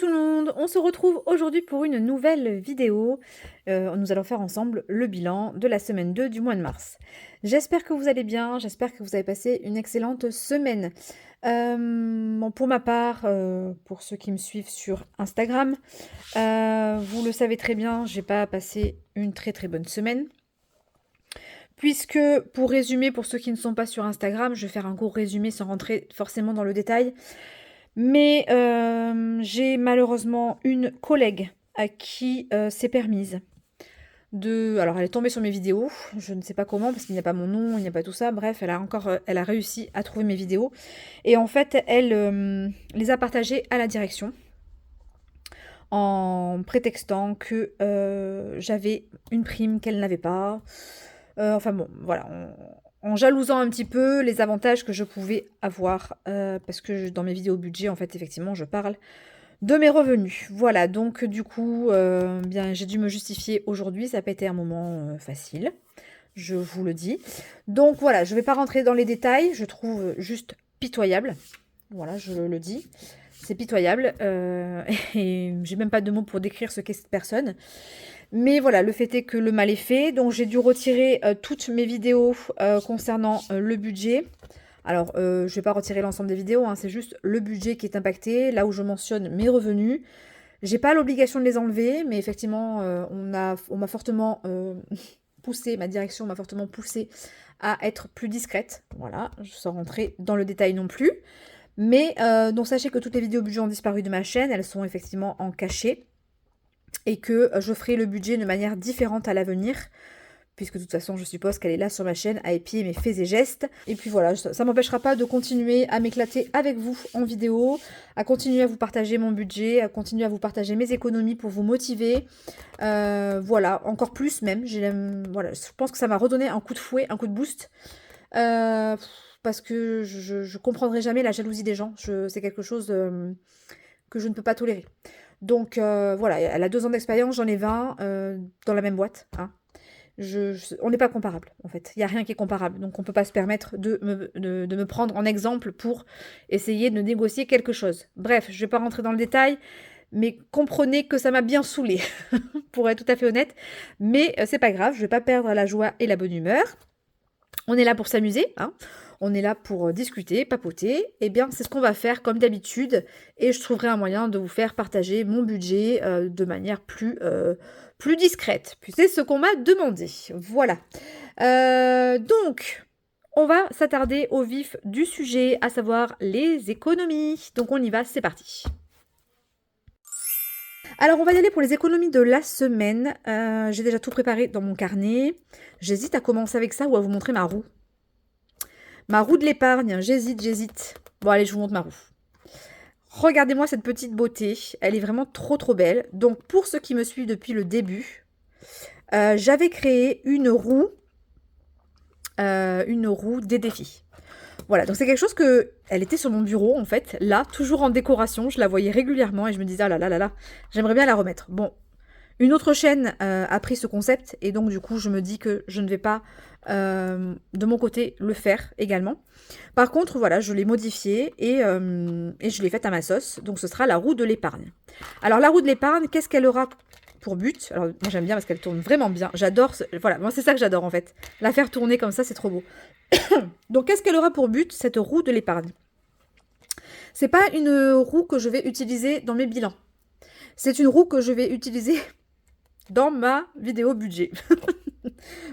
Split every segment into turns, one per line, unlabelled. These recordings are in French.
tout le monde, on se retrouve aujourd'hui pour une nouvelle vidéo. Nous allons faire ensemble le bilan de la semaine 2 du mois de mars. J'espère que vous allez bien, j'espère que vous avez passé une excellente semaine. Bon, pour ma part, pour ceux qui me suivent sur Instagram, vous le savez très bien, j'ai pas passé une très bonne semaine. Puisque, pour résumer, pour ceux qui ne sont pas sur Instagram, je vais faire un court résumé sans rentrer forcément dans le détail. Mais j'ai malheureusement une collègue à qui c'est permise de... Alors, elle est tombée sur mes vidéos, je ne sais pas comment, parce qu'il n'y a pas mon nom, il n'y a pas tout ça. Bref, elle a réussi à trouver mes vidéos. Et en fait, elle les a partagées à la direction, en prétextant que j'avais une prime qu'elle n'avait pas. Enfin bon, voilà, en jalousant un petit peu les avantages que je pouvais avoir, parce que dans mes vidéos budget, en fait, effectivement, je parle de mes revenus. Voilà, donc du coup, bien, j'ai dû me justifier aujourd'hui, ça n'a pas été un moment facile, je vous le dis. Donc voilà, je ne vais pas rentrer dans les détails, je trouve juste pitoyable, voilà, je le dis. C'est pitoyable, et j'ai même pas de mots pour décrire ce qu'est cette personne. Mais voilà, le fait est que le mal est fait, donc j'ai dû retirer toutes mes vidéos concernant le budget. Alors, je vais pas retirer l'ensemble des vidéos, hein, c'est juste le budget qui est impacté, là où je mentionne mes revenus. J'ai pas l'obligation de les enlever, mais effectivement, on m'a fortement poussé, ma direction m'a fortement poussé à être plus discrète. Voilà, sans rentrer dans le détail non plus. Mais donc sachez que toutes les vidéos budget ont disparu de ma chaîne, elles sont effectivement en cachet. Et que je ferai le budget de manière différente à l'avenir, puisque de toute façon je suppose qu'elle est là sur ma chaîne à épier mes faits et gestes. Et puis voilà, ça ne m'empêchera pas de continuer à m'éclater avec vous en vidéo, à continuer à vous partager mon budget, à continuer à vous partager mes économies pour vous motiver. Voilà, encore plus même. Voilà, je pense que ça m'a redonné un coup de fouet, un coup de boost. Parce que je comprendrai jamais la jalousie des gens. C'est quelque chose que je ne peux pas tolérer. Donc voilà, elle a 2 ans d'expérience, j'en ai 20 dans la même boîte. Hein. On n'est pas comparable en fait, il n'y a rien qui est comparable. Donc on ne peut pas se permettre de me prendre en exemple pour essayer de négocier quelque chose. Bref, je ne vais pas rentrer dans le détail, mais comprenez que ça m'a bien saoulée, pour être tout à fait honnête. Mais c'est pas grave, je ne vais pas perdre la joie et la bonne humeur. On est là pour s'amuser, hein. On est là pour discuter, papoter. Eh bien, c'est ce qu'on va faire comme d'habitude. Et je trouverai un moyen de vous faire partager mon budget de manière plus discrète. Puis c'est ce qu'on m'a demandé. Voilà. Donc, on va s'attarder au vif du sujet, à savoir les économies. Donc, on y va, c'est parti. Alors, on va y aller pour les économies de la semaine. J'ai déjà tout préparé dans mon carnet. J'hésite à commencer avec ça ou à vous montrer ma roue. Ma roue de l'épargne, j'hésite. Bon, allez, je vous montre ma roue. Regardez-moi cette petite beauté. Elle est vraiment trop belle. Donc, pour ceux qui me suivent depuis le début, j'avais créé une roue des défis. Voilà, donc c'est quelque chose que... Elle était sur mon bureau, en fait, là, toujours en décoration. Je la voyais régulièrement et je me disais, ah là, j'aimerais bien la remettre. Bon, une autre chaîne a pris ce concept et donc du coup je me dis que je ne vais pas de mon côté le faire également. Par contre voilà, je l'ai modifiée et je l'ai faite à ma sauce. Donc ce sera la roue de l'épargne. Alors la roue de l'épargne, qu'est-ce qu'elle aura pour but? Alors moi j'aime bien parce qu'elle tourne vraiment bien. J'adore, voilà, moi c'est ça que j'adore en fait. La faire tourner comme ça, c'est trop beau. Donc qu'est-ce qu'elle aura pour but, cette roue de l'épargne? C'est pas une roue que je vais utiliser dans mes bilans. C'est une roue que je vais utiliser dans ma vidéo budget.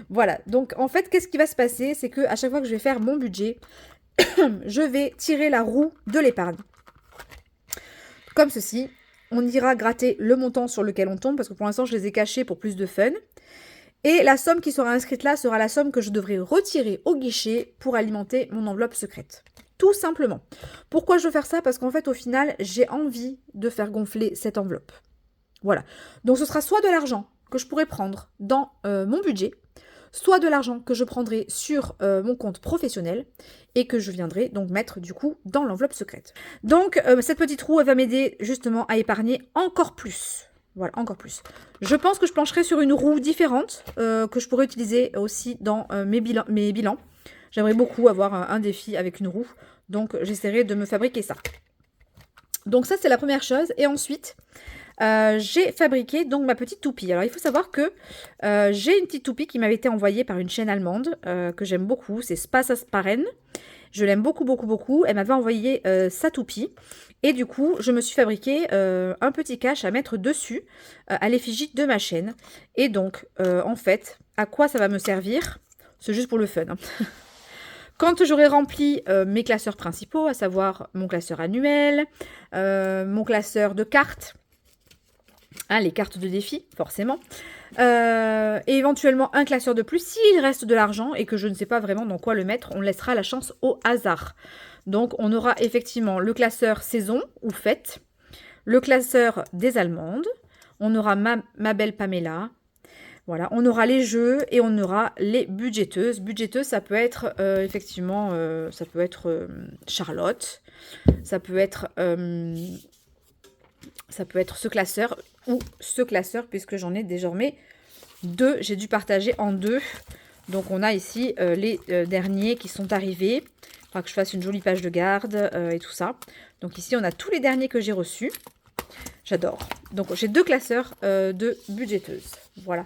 Voilà, donc en fait, qu'est-ce qui va se passer? C'est que à chaque fois que je vais faire mon budget, je vais tirer la roue de l'épargne. Comme ceci, on ira gratter le montant sur lequel on tombe, parce que pour l'instant, je les ai cachés pour plus de fun. Et la somme qui sera inscrite là sera la somme que je devrai retirer au guichet pour alimenter mon enveloppe secrète. Tout simplement. Pourquoi je veux faire ça? Parce qu'en fait, au final, j'ai envie de faire gonfler cette enveloppe. Voilà. Donc ce sera soit de l'argent que je pourrais prendre dans mon budget, soit de l'argent que je prendrai sur mon compte professionnel et que je viendrai donc mettre du coup dans l'enveloppe secrète. Donc cette petite roue, elle va m'aider justement à épargner encore plus. Voilà, encore plus. Je pense que je plancherai sur une roue différente que je pourrais utiliser aussi dans mes bilans. J'aimerais beaucoup avoir un défi avec une roue, donc j'essaierai de me fabriquer ça. Donc ça, c'est la première chose. Et ensuite, j'ai fabriqué donc ma petite toupie. Alors, il faut savoir que j'ai une petite toupie qui m'avait été envoyée par une chaîne allemande que j'aime beaucoup. C'est Sparen. Je l'aime beaucoup, beaucoup, beaucoup. Elle m'avait envoyé sa toupie. Et du coup, je me suis fabriqué un petit cache à mettre dessus à l'effigie de ma chaîne. Et donc, en fait, à quoi ça va me servir? C'est juste pour le fun, hein. Quand j'aurai rempli mes classeurs principaux, à savoir mon classeur annuel, mon classeur de cartes, hein, les cartes de défi, forcément, et éventuellement un classeur de plus, s'il reste de l'argent et que je ne sais pas vraiment dans quoi le mettre, on laissera la chance au hasard. Donc on aura effectivement le classeur saison ou fête, le classeur des Allemandes, on aura ma belle Pamela. Voilà, on aura les jeux et on aura les budgéteuses. Budgéteuse, ça peut être effectivement, ça peut être Charlotte, ça peut être ce classeur ou ce classeur, puisque j'en ai désormais deux. J'ai dû partager en deux. Donc on a ici les derniers qui sont arrivés. Il faudra que je fasse une jolie page de garde et tout ça. Donc ici, on a tous les derniers que j'ai reçus. J'adore. Donc j'ai deux classeurs de budgéteuses. Voilà.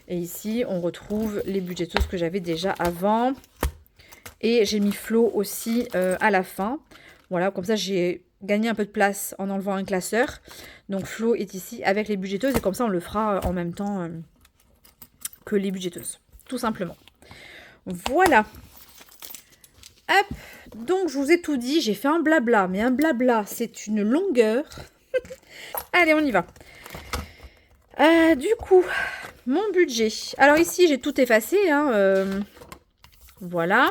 Et ici, on retrouve les budgéteuses que j'avais déjà avant. Et j'ai mis Flo aussi à la fin. Voilà, comme ça, j'ai gagné un peu de place en enlevant un classeur. Donc Flo est ici avec les budgéteuses. Et comme ça, on le fera en même temps que les budgéteuses. Tout simplement. Voilà. Hop. Donc, je vous ai tout dit. J'ai fait un blabla. Mais un blabla, c'est une longueur. Allez, on y va. Du coup, mon budget. Alors ici, j'ai tout effacé. Hein, voilà.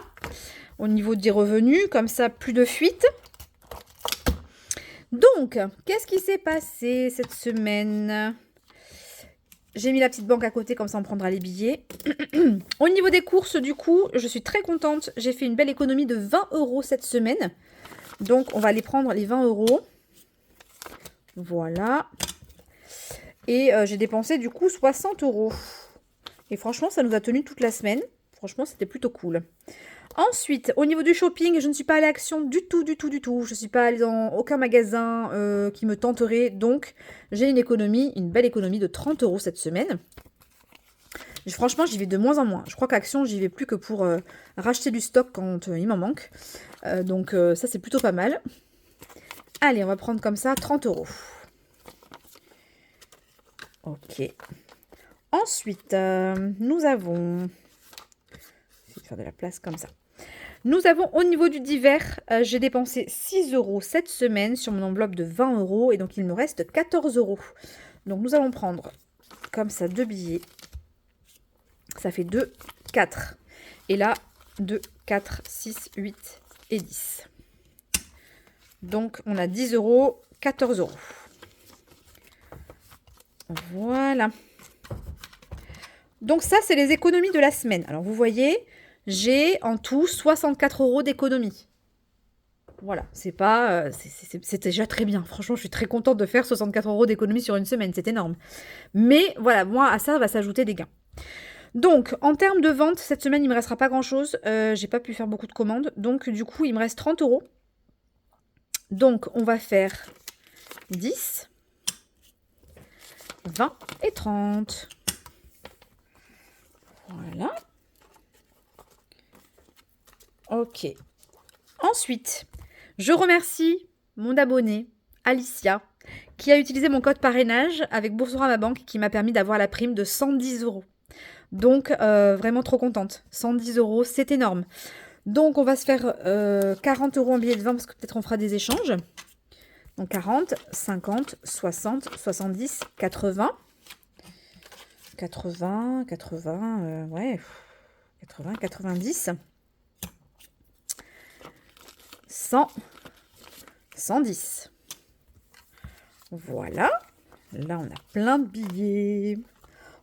Au niveau des revenus, comme ça, plus de fuite. Donc, qu'est-ce qui s'est passé cette semaine? J'ai mis la petite banque à côté, comme ça on prendra les billets. Au niveau des courses, du coup, je suis très contente. J'ai fait une belle économie de 20 € cette semaine. Donc, on va aller prendre les 20 €. Voilà. Et j'ai dépensé du coup 60 €. Et franchement, ça nous a tenu toute la semaine. Franchement, c'était plutôt cool. Ensuite, au niveau du shopping, je ne suis pas allée à Action du tout, du tout, du tout. Je ne suis pas allée dans aucun magasin qui me tenterait. Donc, j'ai une belle économie de 30 € cette semaine. Franchement, j'y vais de moins en moins. Je crois qu'Action, j'y vais plus que pour racheter du stock quand il m'en manque. Donc, ça, c'est plutôt pas mal. Allez, on va prendre comme ça 30 €. Ok. Ensuite, nous avons... Je vais faire de la place comme ça. Nous avons au niveau du divers, j'ai dépensé 6 € cette semaine sur mon enveloppe de 20 € et donc il me reste 14 €. Donc nous allons prendre comme ça 2 billets. Ça fait 2, 4. Et là, 2, 4, 6, 8 et 10. Donc on a 10 €, 14 €. Voilà. Donc ça, c'est les économies de la semaine. Alors vous voyez, j'ai en tout 64 € d'économie. Voilà, c'est déjà très bien. Franchement, je suis très contente de faire 64 € d'économie sur une semaine. C'est énorme. Mais voilà, moi, à ça va s'ajouter des gains. Donc, en termes de vente, cette semaine, il ne me restera pas grand-chose. J'ai pas pu faire beaucoup de commandes. Donc, du coup, il me reste 30 €. Donc, on va faire 10, 20 et 30. Voilà. Ok. Ensuite, je remercie mon abonné, Alicia, qui a utilisé mon code parrainage avec Boursorama Banque qui m'a permis d'avoir la prime de 110 €. Donc, vraiment trop contente. 110 €, c'est énorme. Donc, on va se faire 40 € en billets de vin parce que peut-être on fera des échanges. Donc, 40, 50, 60, 70, 80. 80, ouais, 80, 90. 100, 110. Voilà. Là, on a plein de billets.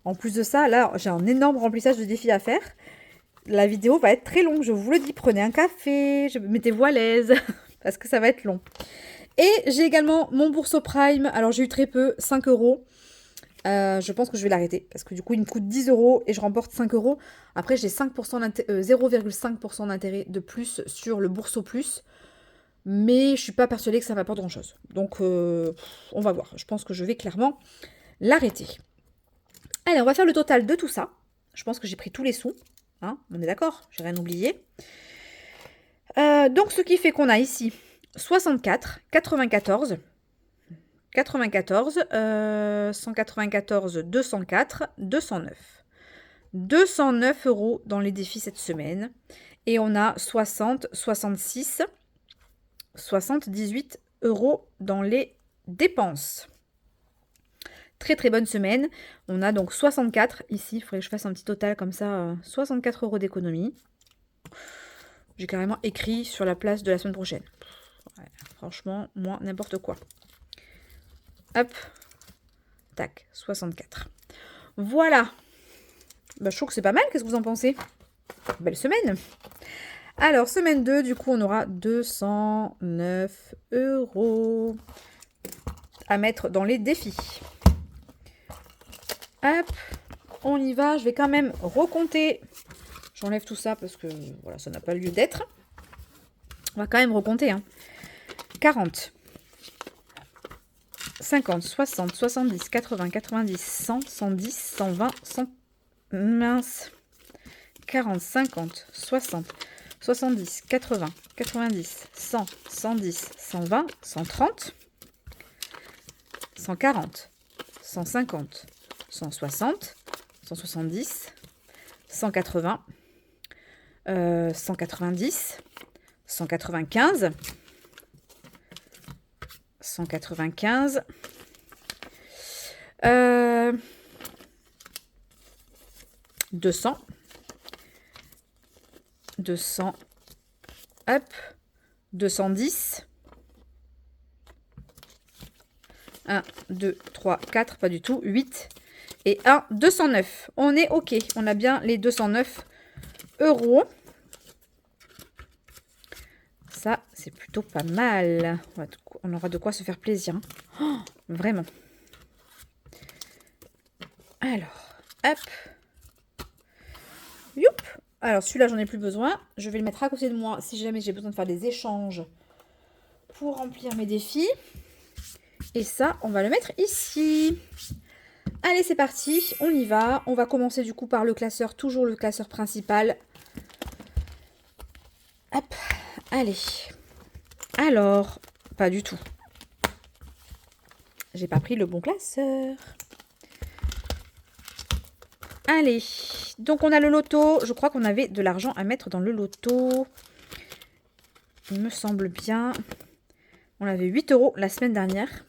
En plus de ça, là, j'ai un énorme remplissage de défis à faire. La vidéo va être très longue, je vous le dis. Prenez un café, mettez-vous à l'aise, parce que ça va être long. Et j'ai également mon Bourso Prime. Alors, j'ai eu très peu, 5 €. Je pense que je vais l'arrêter, parce que du coup, il me coûte 10 € et je remporte 5 €. Après, j'ai 0,5% d'intérêt de plus sur le Bourso Plus. Mais je suis pas persuadée que ça m'apporte grand-chose. Donc, on va voir. Je pense que je vais clairement l'arrêter. Allez, on va faire le total de tout ça. Je pense que j'ai pris tous les sous. Hein, on est d'accord, j'ai rien oublié. Donc, ce qui fait qu'on a ici 64, 94, 94, 194, 204, 209. 209 € dans les défis cette semaine. Et on a 60, 66, 78 € dans les dépenses. Très très bonne semaine. On a donc 64 ici. Il faudrait que je fasse un petit total comme ça. 64 € d'économie. J'ai carrément écrit sur la place de la semaine prochaine. Ouais, franchement, moi, n'importe quoi. Hop. Tac, 64. Voilà. Bah, je trouve que c'est pas mal. Qu'est-ce que vous en pensez? Belle semaine. Alors, semaine 2, du coup, on aura 209 € à mettre dans les défis. Hop, on y va. Je vais quand même recompter. J'enlève tout ça parce que voilà, ça n'a pas lieu d'être. On va quand même recompter. Hein. 40, 50, 60, 70, 80, 90, 100, 110, 120, 100... Mince. 40, 50, 60, 70, 80, 90, 100, 110, 120, 130, 140, 150, 160, 170, 180, 190, 195, 195, 200, 200, hop, 210, 1, 2, 3, 4, pas du tout, 8 et 1, 209. On est OK, on a bien les 209 €. Ça, c'est plutôt pas mal. On aura de quoi se faire plaisir. Hein. Oh, vraiment. Alors, hop. Youp. Alors, celui-là, j'en ai plus besoin. Je vais le mettre à côté de moi si jamais j'ai besoin de faire des échanges pour remplir mes défis. Et ça, on va le mettre ici. Allez, c'est parti. On y va. On va commencer du coup par le classeur. Toujours le classeur principal. Hop. Allez. Alors, pas du tout. J'ai pas pris le bon classeur. Allez, donc on a le loto. Je crois qu'on avait de l'argent à mettre dans le loto. Il me semble bien. On avait 8 € la semaine dernière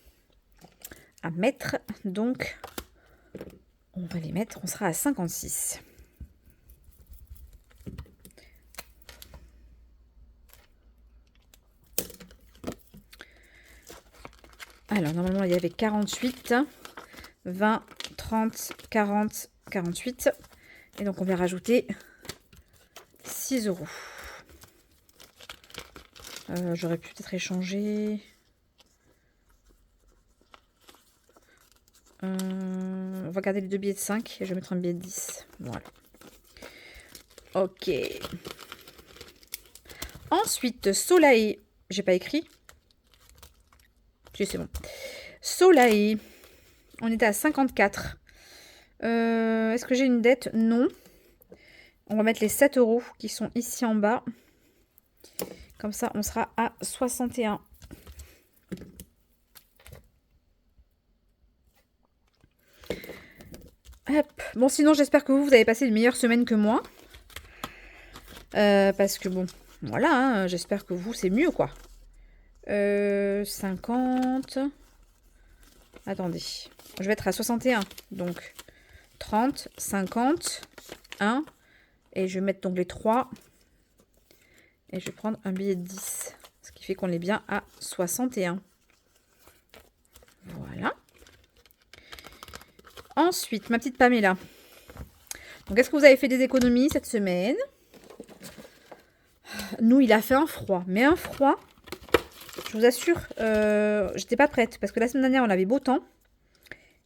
à mettre. Donc, on va les mettre. On sera à 56. Alors, normalement, il y avait 48, 20, 30, 40, 48. Et donc, on va rajouter 6 €. J'aurais pu peut-être échanger. On va garder les deux billets de 5 et je vais mettre un billet de 10. Voilà. Ok. Ensuite, Soleil. J'ai pas écrit. Si, c'est bon. Soleil. On était à 54. Est-ce que j'ai une dette? Non. On va mettre les 7 € qui sont ici en bas. Comme ça, on sera à 61. Hop. Bon, sinon, j'espère que vous avez passé une meilleure semaine que moi. Parce que bon, voilà, hein, j'espère que vous, c'est mieux, quoi. 50. Attendez. Je vais être à 61. Donc, 30, 50, 1. Et je vais mettre donc les 3. Et je vais prendre un billet de 10. Ce qui fait qu'on est bien à 61. Voilà. Ensuite, ma petite Pamela. Donc, est-ce que vous avez fait des économies cette semaine? Nous, il a fait un froid. Mais un froid, je vous assure, j'étais pas prête. Parce que la semaine dernière, on avait beau temps.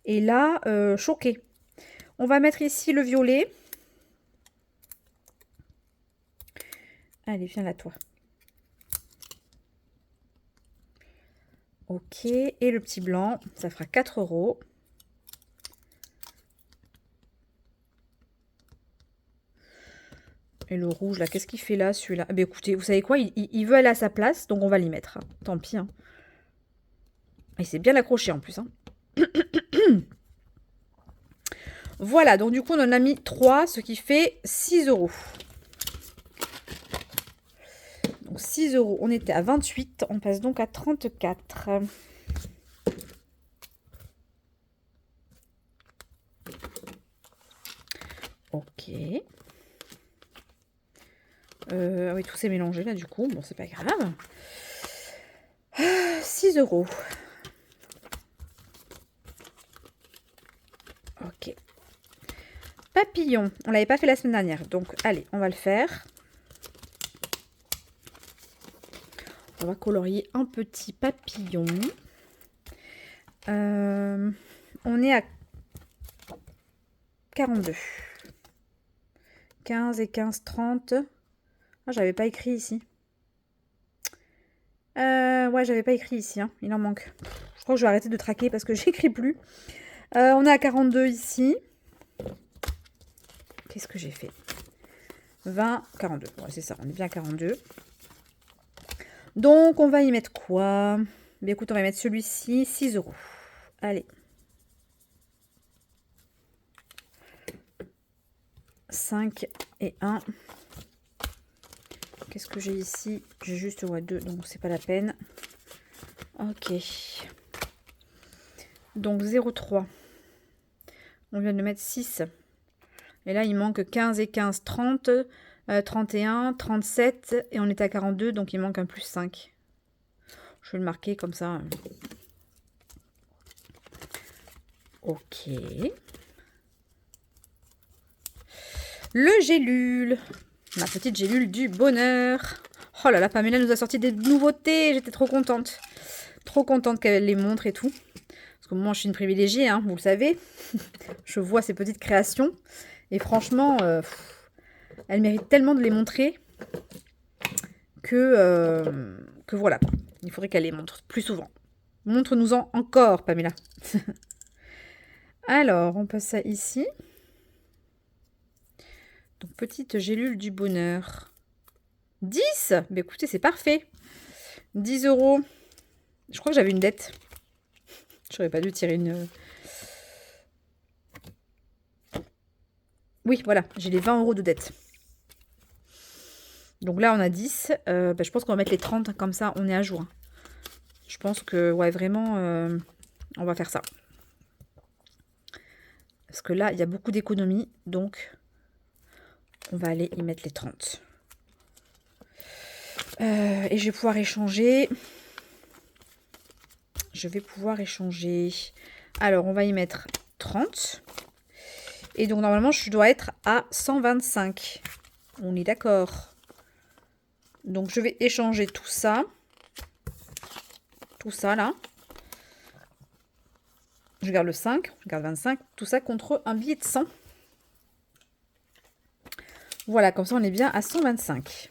Et là, choquée. On va mettre ici le violet. Allez, viens là, toi. Ok, et le petit blanc, ça fera 4 €. Et le rouge, là, qu'est-ce qu'il fait là, celui-là? Ah, bah écoutez, vous savez quoi? Il veut aller à sa place, donc on va l'y mettre, hein. Tant pis, hein. Il s'est bien accroché en plus, hein. Voilà, donc du coup, on en a mis 3, ce qui fait 6 €. Donc 6 €, on était à 28, on passe donc à 34. Ok. Ah oui, tout s'est mélangé là du coup. Bon, c'est pas grave. 6 €. Ok. Papillon. On l'avait pas fait la semaine dernière. Donc, allez, on va le faire. On va colorier un petit papillon. On est à 42. 15 et 15, 30. Ah, j'avais pas écrit ici. Ouais, j'avais pas écrit ici, hein. Il en manque. Je crois que je vais arrêter de traquer parce que j'écris plus. On est à 42 ici. Qu'est-ce que j'ai fait? 20, 42. Ouais, c'est ça, on est bien à 42. Donc, on va y mettre quoi? Mais écoute, on va mettre celui-ci, 6 €. Allez. 5 et 1. Qu'est-ce que j'ai ici? J'ai juste 2, donc c'est pas la peine. Ok. Donc 0,3. On vient de mettre 6. Et là, il manque 15 et 15, 30, 31, 37. Et on est à 42, donc il manque un plus 5. Je vais le marquer comme ça. Ok. Le gélule. Ma petite gélule du bonheur. Oh là là, Pamela nous a sorti des nouveautés. J'étais trop contente. Trop contente qu'elle les montre et tout. Parce que moi, je suis une privilégiée, hein, vous le savez. Je vois ces petites créations. Et franchement, elle mérite tellement de les montrer que voilà. Il faudrait qu'elle les montre plus souvent. Montre-nous-en encore, Pamela. Alors, on passe ça ici. Donc, petite gélule du bonheur. 10! Bah, écoutez, c'est parfait. 10 €. Je crois que j'avais une dette. J'aurais pas dû tirer une... Oui, voilà, j'ai les 20 € de dette. Donc là, on a 10. Je pense qu'on va mettre les 30, comme ça, on est à jour. Je pense que, ouais, vraiment, on va faire ça. Parce que là, il y a beaucoup d'économies, donc on va aller y mettre les 30. Et je vais pouvoir échanger. Alors, on va y mettre 30. Et donc, normalement, je dois être à 125. On est d'accord. Donc, je vais échanger tout ça. Tout ça, là. Je garde le 5, je garde 25. Tout ça contre un billet de 100. Voilà, comme ça, on est bien à 125.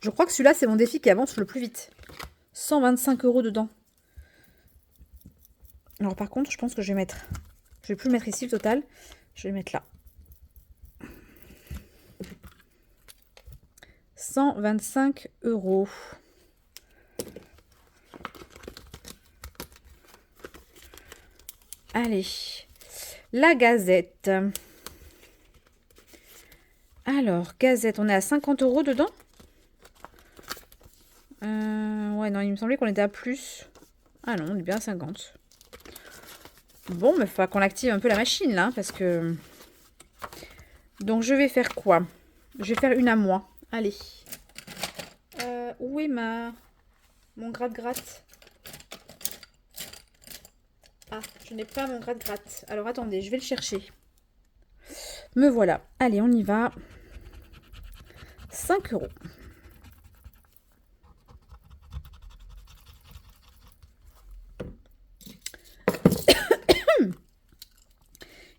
Je crois que celui-là, c'est mon défi qui avance le plus vite. 125 € dedans. Alors, par contre, je pense que je vais mettre... Je vais plus le mettre ici, le total. Je vais le mettre là. 125 €. Allez. La gazette. Alors, gazette, on est à 50 € dedans. Ouais, non, il me semblait qu'on était à plus. Ah non, on est bien à 50. Bon, mais il faut qu'on active un peu la machine, là, parce que... Donc, je vais faire quoi? Je vais faire une à moi. Allez. Où est mon gratte-gratte? Ah, je n'ai pas mon gratte-gratte. Alors, attendez, je vais le chercher. Me voilà. Allez, on y va. 5 €.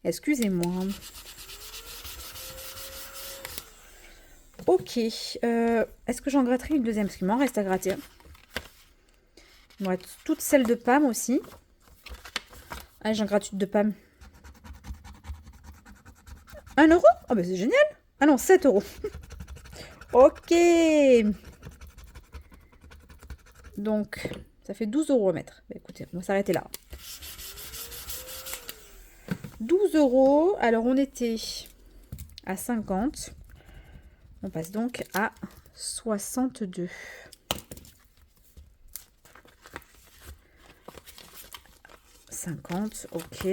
Excusez-moi. Ok. Est-ce que j'en gratterai une deuxième? Parce qu'il m'en reste à gratter. Il me reste toutes celles de Pam aussi. Allez, j'en gratte une de Pam. 1 euro? Ah bah c'est génial. Ah non, 7 euros. Ok. Donc, ça fait 12 euros à mettre. Bah, écoutez, on va s'arrêter là. 12 euros. Alors, on était à 50. On passe donc à 62. Ok.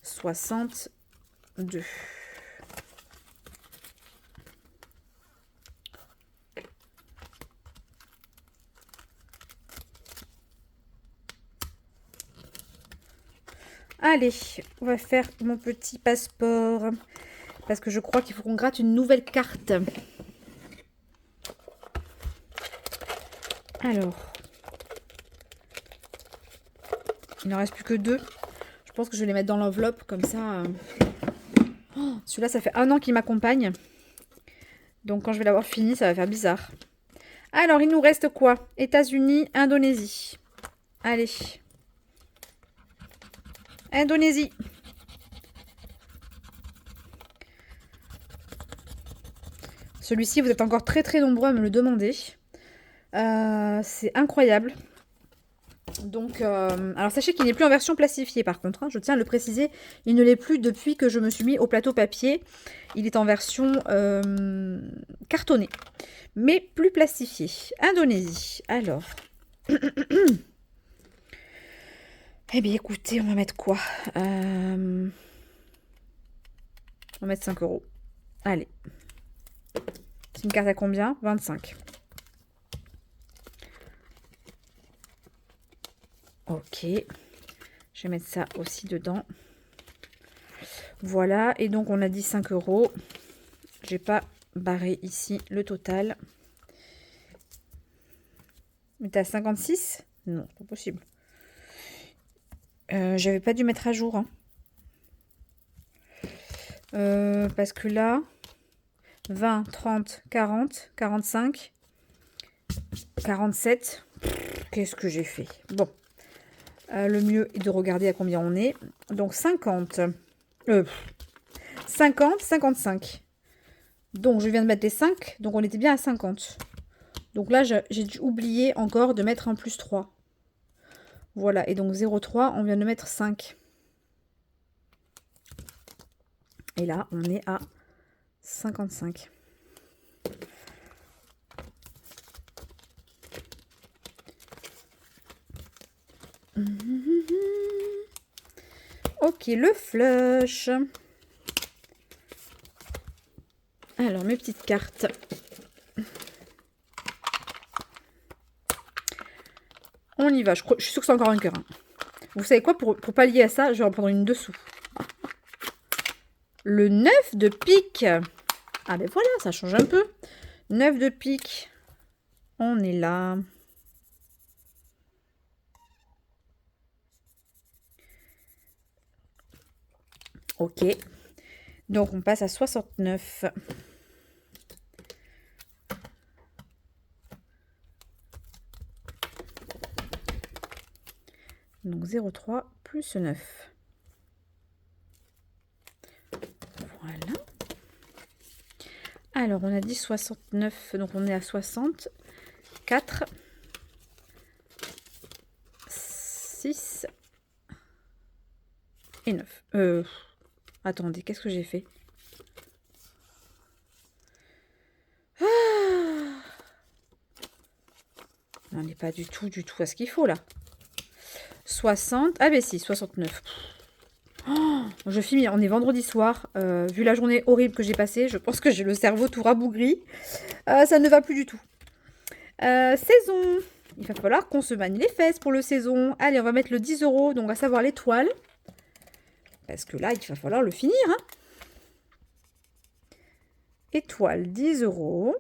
62. Allez, on va faire mon petit passeport. Parce que je crois qu'il faut qu'on gratte une nouvelle carte. Alors. Il n'en reste plus que 2. Je pense que je vais les mettre dans l'enveloppe. Comme ça. Oh, celui-là, ça fait 1 an qu'il m'accompagne. Donc quand je vais l'avoir fini, ça va faire bizarre. Alors, il nous reste quoi? États-Unis, Indonésie. Allez. Indonésie. Celui-ci, vous êtes encore très très nombreux à me le demander. C'est incroyable. Donc, alors sachez qu'il n'est plus en version plastifiée par contre. Hein, je tiens à le préciser. Il ne l'est plus depuis que je me suis mis au plateau papier. Il est en version cartonnée. Mais plus plastifié. Indonésie. Alors. Eh bien écoutez, on va mettre quoi? On va mettre 5 euros. Allez. C'est une carte à combien? 25. Ok. Je vais mettre ça aussi dedans. Voilà. Et donc, on a dit 5 euros. J'ai pas barré ici le total. Mais t'es à 56? Non, c'est pas possible. J'avais pas dû mettre à jour. Hein. Parce que là, 20, 30, 40, 45, 47. Qu'est-ce que j'ai fait? Bon. Le mieux est de regarder à combien on est. Donc 50. 50, 55. Donc je viens de mettre les 5. Donc on était bien à 50. Donc là, j'ai dû oublier encore de mettre un plus 3. Voilà. Et donc 0,3, on vient de mettre 5. Et là, on est à 55. Ok, le flush. Alors, mes petites cartes. On y va. Je suis sûre que c'est encore un cœur. Hein. Vous savez quoi, pour pallier à ça, je vais en prendre une dessous. Le 9 de pique. Ah ben voilà, ça change un peu. 9 de pique. On est là. Ok. Donc, on passe à 69. Donc, 0,3 plus 9. Voilà. Alors, on a dit 69. Donc, on est à 60. 4. 6. Et 9. Attendez, qu'est-ce que j'ai fait? On n'est pas du tout à ce qu'il faut, là. 60. Ah, ben si, 69. Oh, je finis, on est vendredi soir. Vu la journée horrible que j'ai passée, je pense que j'ai le cerveau tout rabougri. Ça ne va plus du tout. Saison. Il va falloir qu'on se manie les fesses pour le saison. Allez, on va mettre le 10 euros, donc à savoir l'étoile. Parce que là, il va falloir le finir. Hein. Étoile, 10 euros.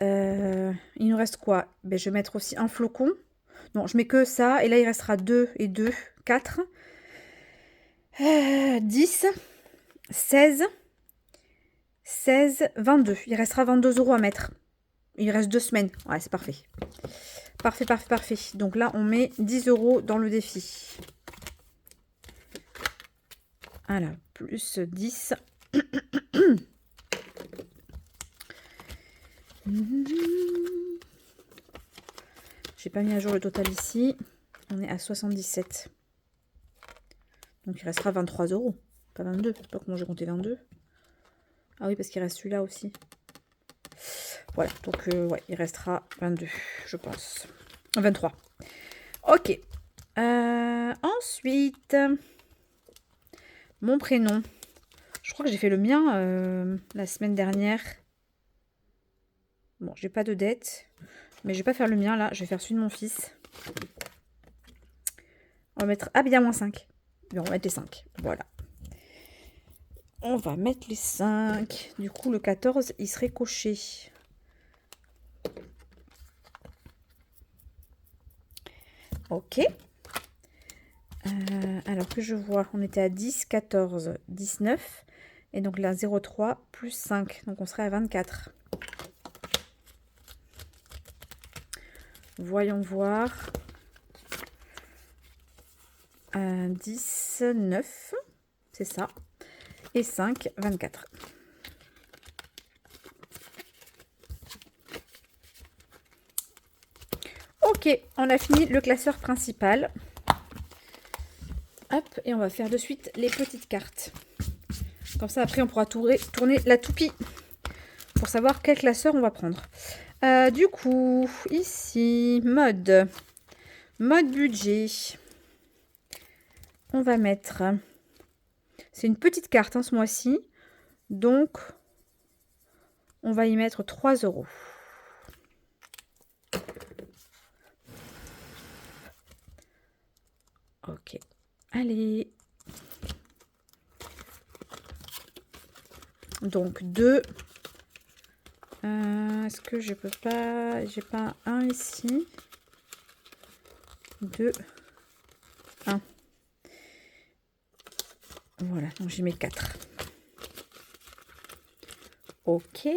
Il nous reste quoi? Ben, je vais mettre aussi un flocon. Non, je mets que ça. Et là, il restera 2 et 2, 4. 10, 16, 16, 22. Il restera 22 € à mettre. Il reste 2 semaines. Ouais, c'est parfait. Parfait, parfait, parfait. Donc là, on met 10 € dans le défi. Voilà, plus 10. J'ai pas mis à jour le total ici. On est à 77. Donc il restera 23 €. Pas 22. Je sais pas comment j'ai compté 22. Ah oui, parce qu'il reste celui-là aussi. Voilà, donc ouais, il restera 22, je pense. 23. Ok. Ensuite, mon prénom. Je crois que j'ai fait le mien la semaine dernière. Bon, j'ai pas de dette. Mais je vais pas faire le mien là. Je vais faire celui de mon fils. On va mettre... Ah, bien, moins 5. Bien, on va mettre les 5. Voilà. On va mettre les 5. Du coup, le 14, il serait coché. Ok. Alors que je vois, on était à 10, 14, 19. Et donc là, 0,3 plus 5. Donc on serait à 24. Voyons voir. 19. C'est ça. Et 5, 24. Ok, on a fini le classeur principal. Hop, et on va faire de suite les petites cartes. Comme ça, après, on pourra tourner la toupie pour savoir quel classeur on va prendre. Du coup, ici, mode budget. On va mettre... C'est une petite carte hein, ce mois-ci. Donc, on va y mettre 3 €. Ok. Allez. Donc 2. Est-ce que je peux pas... J'ai pas un ici. 2. 1. Voilà, donc j'y mets 4. Ok.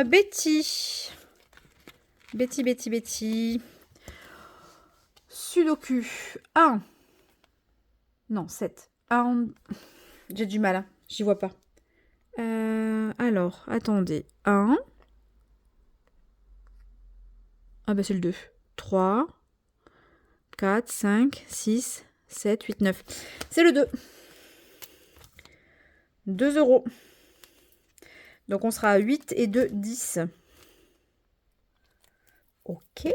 Betty. Betty. Sudoku. 1. Non, 7. 1. J'ai du mal, hein. J'y vois pas. Alors, attendez. 1. Ah bah c'est le 2. 3. 4, 5, 6, 7, 8, 9. C'est le 2. 2 €. Donc on sera à 8 et 2, 10. Ok.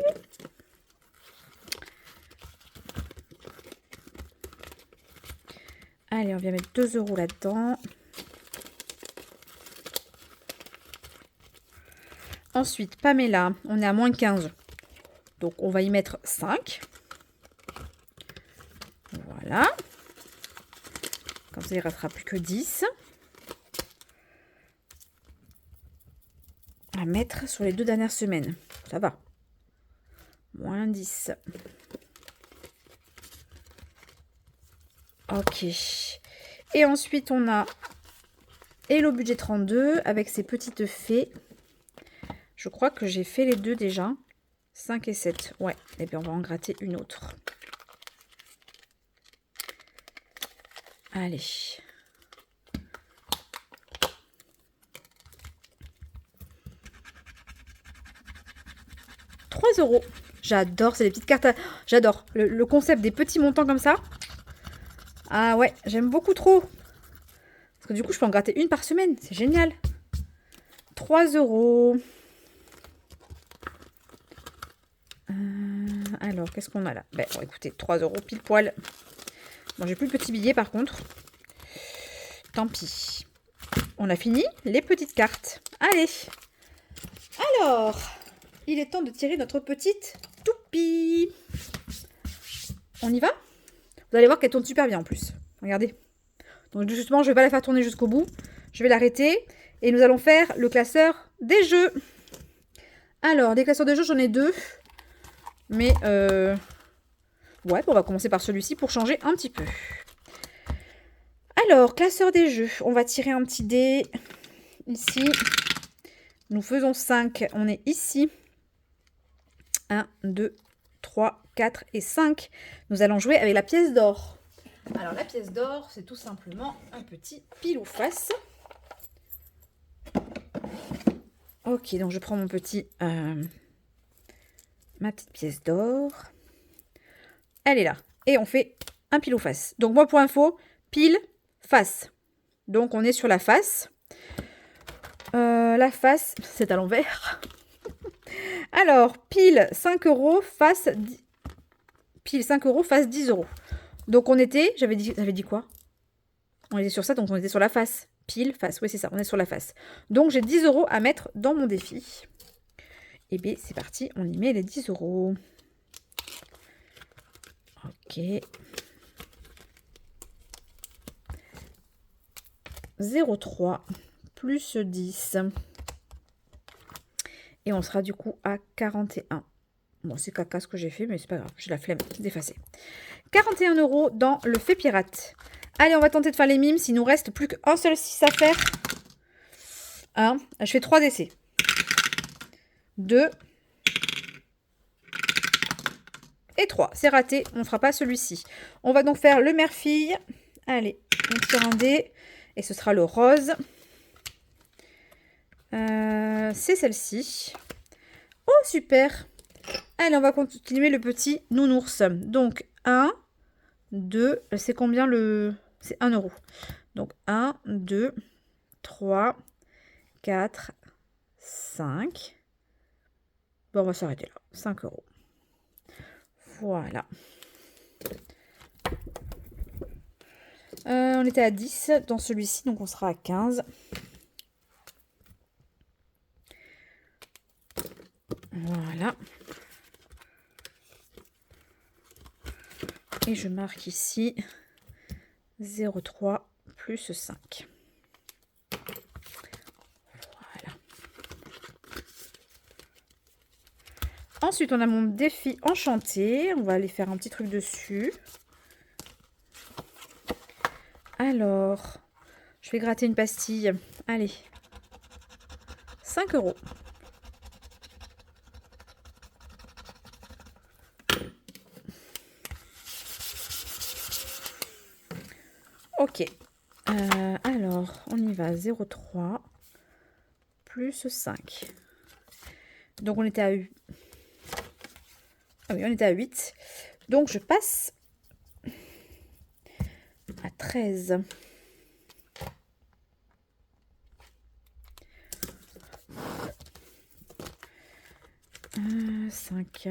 Allez, on vient mettre 2 € là-dedans. Ensuite, Pamela, on est à moins 15. Donc, on va y mettre 5. Voilà. Comme ça, il ne restera plus que 10. À mettre sur les 2 dernières semaines. Ça va. Moins 10. Ok. Et ensuite, on a Hello Budget 32 avec ses petites fées. Je crois que j'ai fait les deux déjà. 5 et 7. Ouais. Et bien, on va en gratter une autre. Allez. €. J'adore, c'est des petites cartes. J'adore le concept des petits montants comme ça. Ah ouais, j'aime beaucoup trop. Parce que du coup, je peux en gratter une par semaine. C'est génial. 3 €. Alors, qu'est-ce qu'on a là? Ben, bon, écoutez, 3 € pile poil. Bon, j'ai plus le petit billet par contre. Tant pis. On a fini les petites cartes. Allez. Alors, il est temps de tirer notre petite toupie. On y va? Vous allez voir qu'elle tourne super bien en plus. Regardez. Donc justement, je ne vais pas la faire tourner jusqu'au bout. Je vais l'arrêter. Et nous allons faire le classeur des jeux. Alors, des classeurs de jeux, j'en ai 2. Mais, ouais, on va commencer par celui-ci pour changer un petit peu. Alors, classeur des jeux. On va tirer un petit dé. Ici. Nous faisons 5. On est ici. 1, 2, 3, 4 et 5. Nous allons jouer avec la pièce d'or. Alors, la pièce d'or, c'est tout simplement un petit pile ou face. Ok, donc je prends mon petit... ma petite pièce d'or. Elle est là. Et on fait un pile ou face. Donc moi, pour info, pile, face. Donc on est sur la face. La face, c'est à l'envers. Alors, pile 5 €, face 10... Pile 5 €, face 10 €. Donc on était... J'avais dit quoi? On était sur ça, donc on était sur la face. Pile, face. Oui, c'est ça, on est sur la face. Donc j'ai 10 € à mettre dans mon défi. Et bien, c'est parti, on y met les 10 €. Ok. 0,3 plus 10. Et on sera du coup à 41. Bon, c'est caca ce que j'ai fait, mais c'est pas grave. J'ai la flemme d'effacer. 41 € dans le fait pirate. Allez, on va tenter de faire les mimes. S'il nous reste plus qu'un seul 6 à faire. 1. Je fais 3 essais. 2. Et 3. C'est raté. On ne fera pas celui-ci. On va donc faire le mère-fille. Allez, on tire un dé. Et ce sera le rose. C'est celle-ci. Oh, super. Allez, on va continuer le petit nounours. Donc, 1, 2, c'est combien le... C'est 1 €. Donc, 1, 2, 3, 4, 5. Bon, on va s'arrêter là. 5 €. Voilà. On était à 10 dans celui-ci, donc on sera à 15. Voilà. Et je marque ici 0,3 plus 5. Voilà. Ensuite, on a mon défi enchanté. On va aller faire un petit truc dessus. Alors, je vais gratter une pastille. Allez. 5 €. Ok. Alors, on y va. 0,3 plus 5. Donc, on était à 8. Ah oui, on était à 8. Donc, je passe à 13. Euh, 5.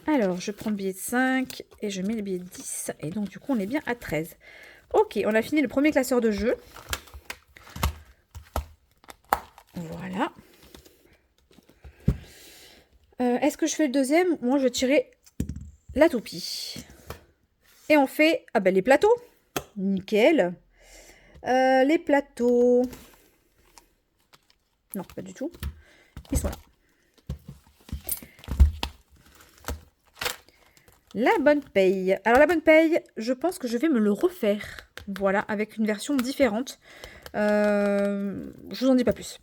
Alors, je prends le billet de 5 et je mets le billet de 10. Et donc, du coup, on est bien à 13. Ok, on a fini le premier classeur de jeu. Voilà. Est-ce que je fais le deuxième? Moi, je vais tirer la toupie. Et on fait les plateaux. Nickel. Les plateaux. Non, pas du tout. Ils sont là. La bonne paye. Alors, la bonne paye, je pense que je vais me le refaire. Voilà, avec une version différente. Je vous en dis pas plus.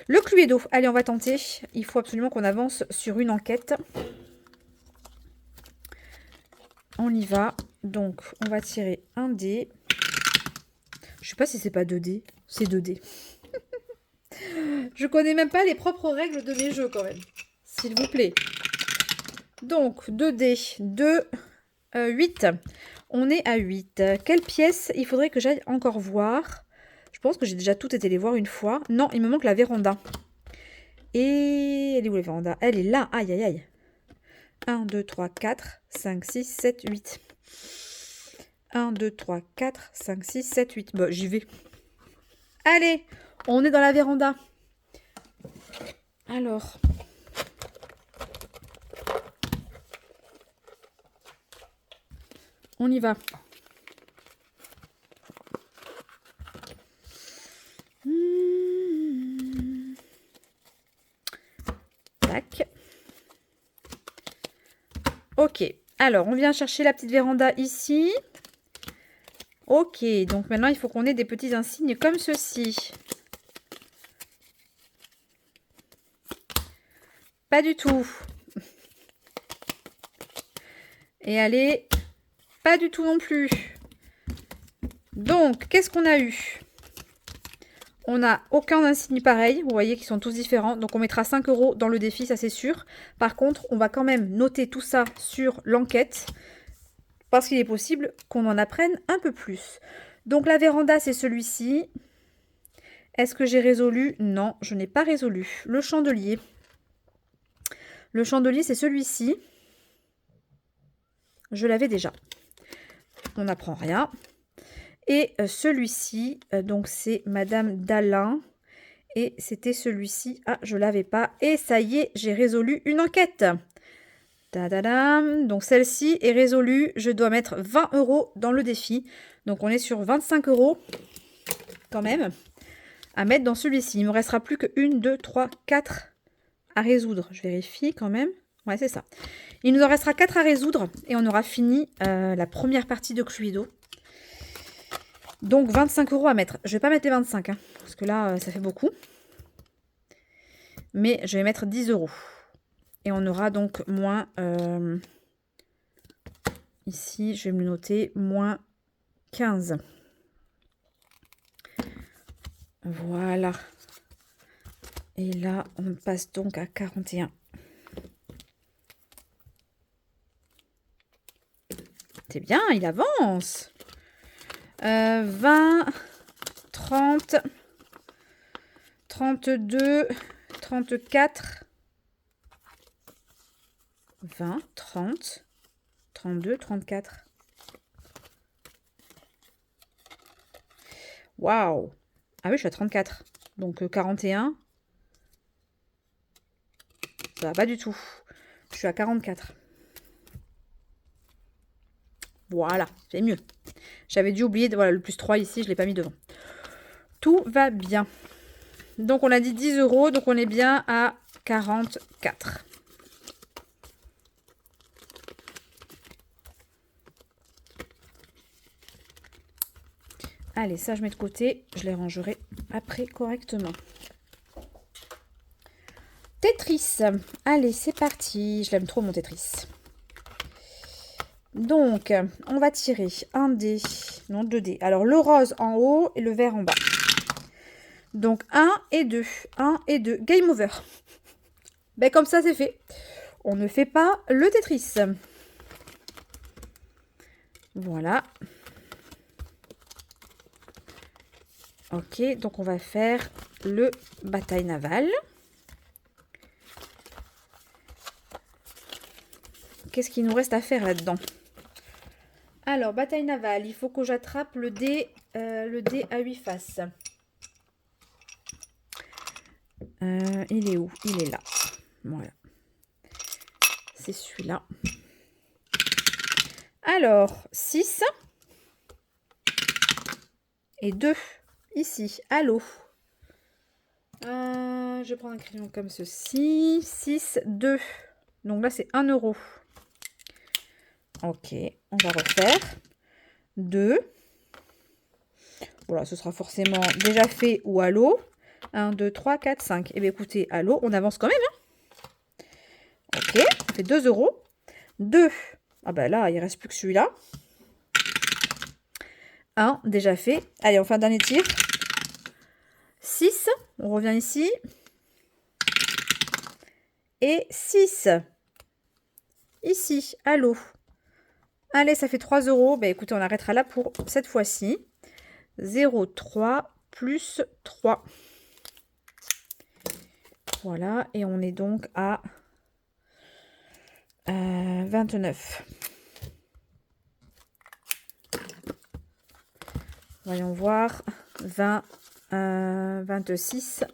Le Cluedo. Allez, on va tenter. Il faut absolument qu'on avance sur une enquête. On y va. Donc, on va tirer un dé. Je sais pas si c'est pas 2 dés. C'est 2 dés. Je connais même pas les propres règles de mes jeux quand même. S'il vous plaît. Donc, 2 dés. 2, 8. On est à 8. Quelle pièce il faudrait que j'aille encore voir? Je pense que j'ai déjà toutes été les voir une fois. Non, il me manque la véranda. Et elle est où la véranda? Elle est là. Aïe, aïe, aïe. 1, 2, 3, 4, 5, 6, 7, 8. 1, 2, 3, 4, 5, 6, 7, 8. Bon, j'y vais. Allez, on est dans la véranda. Alors. On y va. Tac. Alors, on vient chercher la petite véranda ici. Ok, donc maintenant, il faut qu'on ait des petits insignes comme ceci. Pas du tout. Et allez, pas du tout non plus. Donc, qu'est-ce qu'on a eu? On n'a aucun insigne pareil. Vous voyez qu'ils sont tous différents. Donc, on mettra 5 € dans le défi, ça c'est sûr. Par contre, on va quand même noter tout ça sur l'enquête. Parce qu'il est possible qu'on en apprenne un peu plus. Donc, la véranda, c'est celui-ci. Est-ce que j'ai résolu? Non, je n'ai pas résolu. Le chandelier. Le chandelier, c'est celui-ci. Je l'avais déjà. On n'apprend rien. Et celui-ci, donc c'est Madame Dalin. Et c'était celui-ci. Ah, je ne l'avais pas. Et ça y est, j'ai résolu une enquête. Tadadam. Donc celle-ci est résolue. Je dois mettre 20 € dans le défi. Donc on est sur 25 € quand même à mettre dans celui-ci. Il ne me restera plus que 1, 2, 3, 4 à résoudre. Je vérifie quand même. Ouais, c'est ça. Il nous en restera 4 à résoudre et on aura fini la première partie de Cluedo. Donc 25 € à mettre. Je ne vais pas mettre les 25, hein, parce que là, ça fait beaucoup. Mais je vais mettre 10 €. Et on aura donc moins... ici, je vais me le noter, moins 15. Voilà. Et là, on passe donc à 41. C'est bien, il avance. 20, 30, 32, 34, 20, 30, 32, 34. Waouh! Ah oui, je suis à 34. Donc 41. Ça va pas du tout. Je suis à 44. Voilà, c'est mieux. J'avais dû oublier, voilà, le plus 3 ici, je ne l'ai pas mis devant. Tout va bien. Donc on a dit 10 €, donc on est bien à 44. Allez, ça je mets de côté, je les rangerai après correctement. Tetris. Allez, c'est parti. Je l'aime trop mon Tetris. Donc, on va tirer un dé, non 2 dés. Alors, le rose en haut et le vert en bas. Donc, 1 et 2. 1 et 2. Game over. Ben, comme ça, c'est fait. On ne fait pas le Tetris. Voilà. Ok, donc on va faire le bataille navale. Qu'est-ce qu'il nous reste à faire là-dedans? Alors, bataille navale, il faut que j'attrape le dé à 8 faces. Il est où? Il est là. Voilà. C'est celui-là. Alors, 6 et 2 ici, à l'eau. Je prends un crayon comme ceci. 6, 2. Donc là, c'est 1 €. Ok, on va refaire. 2. Voilà, ce sera forcément déjà fait ou à l'eau. 1, 2, 3, 4, 5. Eh bien, écoutez, à l'eau, on avance quand même. Hein. Ok, ça fait 2 €. 2. Ah ben là, il ne reste plus que celui-là. 1, déjà fait. Allez, on fait un dernier tir. 6. On revient ici. Et 6. Ici, à l'eau. Allez, ça fait 3 €. Ben, écoutez, on arrêtera là pour cette fois-ci. 0, 3 plus 3. Voilà, et on est donc à 29. Voyons voir. 20, 26.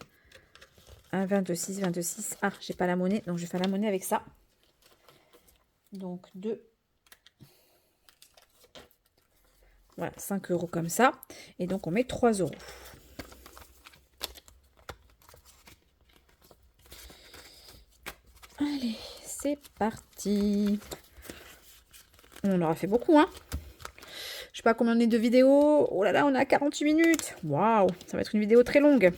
26, 26. Ah, j'ai pas la monnaie, donc je vais faire la monnaie avec ça. Donc 2. Voilà, 5 € comme ça. Et donc on met 3 €. Allez, c'est parti. On aura fait beaucoup, hein. Je sais pas combien on est de vidéos. Oh là là, on est à 48 minutes. Waouh, ça va être une vidéo très longue.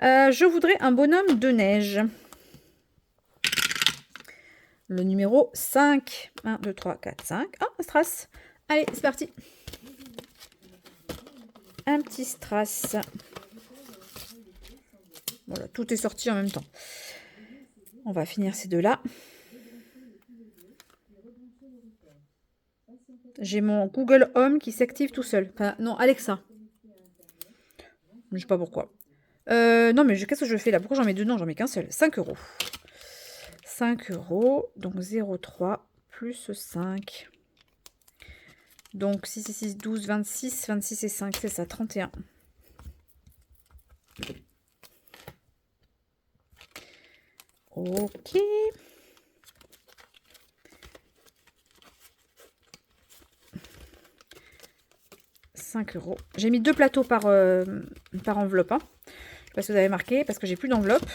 Je voudrais un bonhomme de neige. Le numéro 5. 1, 2, 3, 4, 5. Ah, un strass. Allez, c'est parti. Un petit strass. Voilà, tout est sorti en même temps. On va finir ces deux-là. J'ai mon Google Home qui s'active tout seul. Enfin, non, Alexa. Je sais pas pourquoi. Non, mais qu'est-ce que je fais là? Pourquoi j'en mets deux? Non, j'en mets qu'un seul. 5 €. 5 €. Donc 0,3 plus 5. Donc 6 et 6, 12, 26. 26 et 5, c'est ça, 31. Ok. €. J'ai mis 2 plateaux par enveloppe. Hein. Je sais pas si vous avez marqué, parce que j'ai plus d'enveloppe.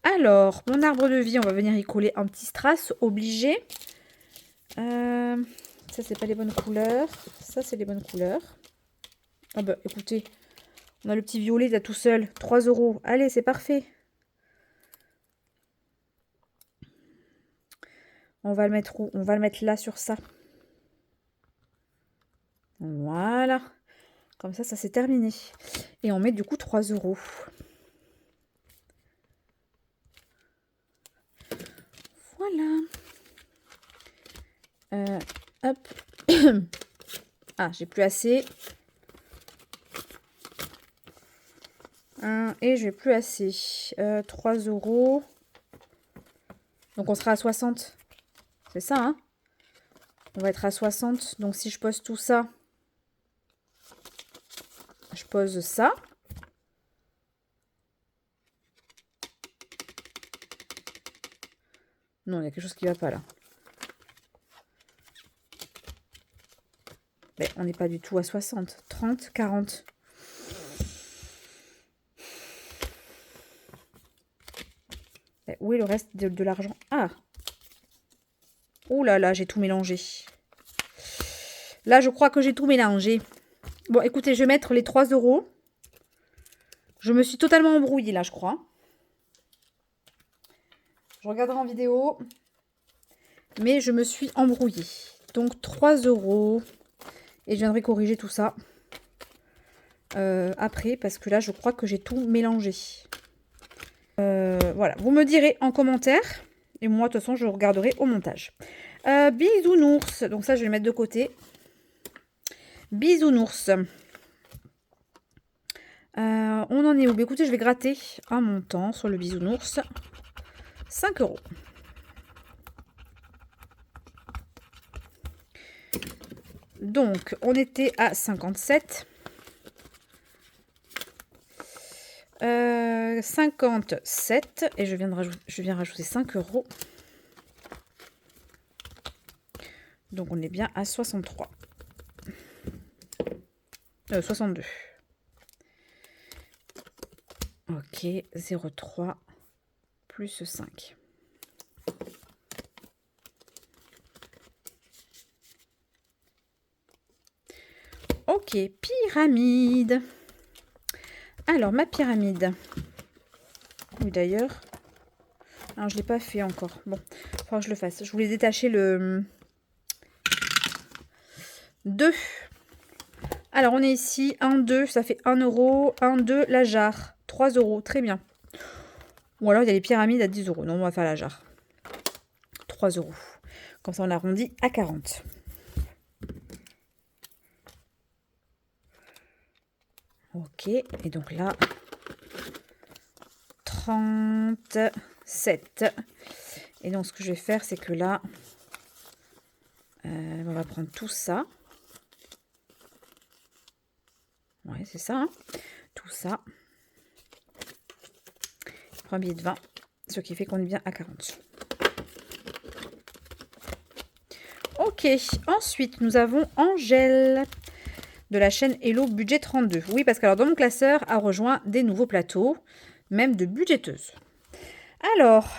Alors, mon arbre de vie, on va venir y coller un petit strass, obligé. Ça, c'est pas les bonnes couleurs. Ça, c'est les bonnes couleurs. Ah bah, écoutez, on a le petit violet là tout seul. 3 €. Allez, c'est parfait. On va le mettre où? On va le mettre là sur ça. Voilà. Comme ça, ça c'est terminé. Et on met du coup 3 €. Voilà. Hop. Ah, j'ai plus assez. Et j'ai plus assez. 3 €. Donc on sera à 60. C'est ça, hein? On va être à 60. Donc si je pose tout ça, je pose ça. Non, il y a quelque chose qui ne va pas là. Mais on n'est pas du tout à 60. 30, 40. Mais où est le reste de l'argent? Ah! Oh là là, j'ai tout mélangé. Là, je crois que j'ai tout mélangé. Bon, écoutez, je vais mettre les 3 €. Je me suis totalement embrouillée là, je crois. Je regarderai en vidéo. Mais je me suis embrouillée. Donc 3 €. Et je viendrai corriger tout ça après. Parce que là, je crois que j'ai tout mélangé. Voilà. Vous me direz en commentaire. Et moi, de toute façon, je regarderai au montage. Bisounours. Donc ça, je vais le mettre de côté. Bisounours. On en est où? Écoutez, je vais gratter un montant sur le bisounours. 5 €. Donc, on était à 57. 57. Et je viens rajouter 5 €. Donc, on est bien à 63. 62. Ok, 0,3 plus 5. Ok, pyramide. Alors, ma pyramide. Oui, d'ailleurs. Alors, je ne l'ai pas fait encore. Bon, il faudra que je le fasse. Je voulais détacher le 2. Alors, on est ici. 1, 2, ça fait 1 €. 1, 2, la jarre. 3 €. Très bien. Ou alors, il y a les pyramides à 10 €. Non, on va faire la jarre. 3 €. Comme ça, on arrondit à 40. Ok. Et donc là, 37. Et donc, ce que je vais faire, c'est que là, on va prendre tout ça. Ouais, c'est ça. Hein, tout ça. Je prends un billet de 20. Ce qui fait qu'on est bien à 40. Ok. Ensuite, nous avons Angèle de la chaîne Hello Budget 32. Oui, parce que alors dans mon classeur a rejoint des nouveaux plateaux, même de budgéteuses. Alors,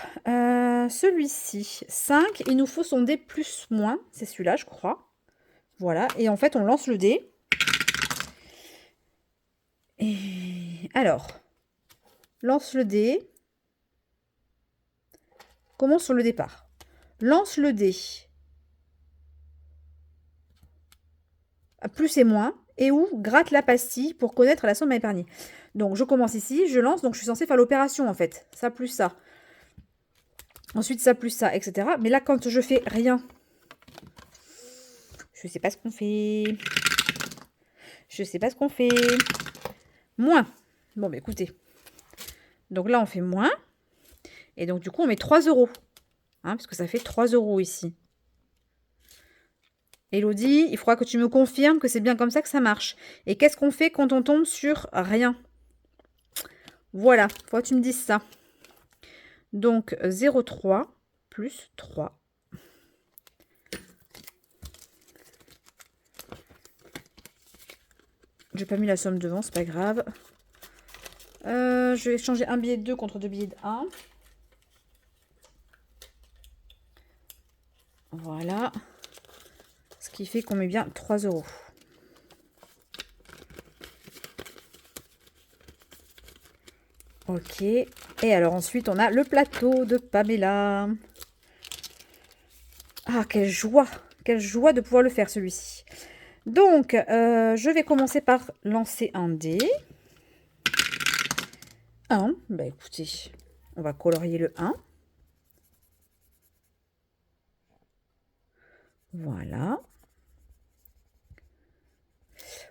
celui-ci, 5, il nous faut son dé plus moins, c'est celui-là, je crois. Voilà, et en fait, on lance le dé. Et alors, lance le dé. Commence sur le départ. Lance le dé. Plus et moins. Et où gratte la pastille pour connaître la somme à épargner. Donc, je commence ici, je lance, donc je suis censée faire l'opération, en fait. Ça plus ça. Ensuite, ça plus ça, etc. Mais là, quand je fais rien, je sais pas ce qu'on fait. Je sais pas ce qu'on fait. Moins. Bon, bah écoutez. Donc là, on fait moins. Et donc, du coup, on met 3 €. Hein, parce que ça fait 3 € ici. Elodie, il faudra que tu me confirmes que c'est bien comme ça que ça marche. Et qu'est-ce qu'on fait quand on tombe sur rien? Voilà, il faut que tu me dises ça. Donc, 0,3 plus 3. J'ai pas mis la somme devant, c'est pas grave. Je vais échanger un billet de 2 contre 2 billets de 1. Voilà. Ce qui fait qu'on met bien 3 €. Ok. Et alors ensuite, on a le plateau de Pamela. Ah, quelle joie! Quelle joie de pouvoir le faire, celui-ci. Donc, je vais commencer par lancer un dé. 1. Bah écoutez, on va colorier le 1. Voilà.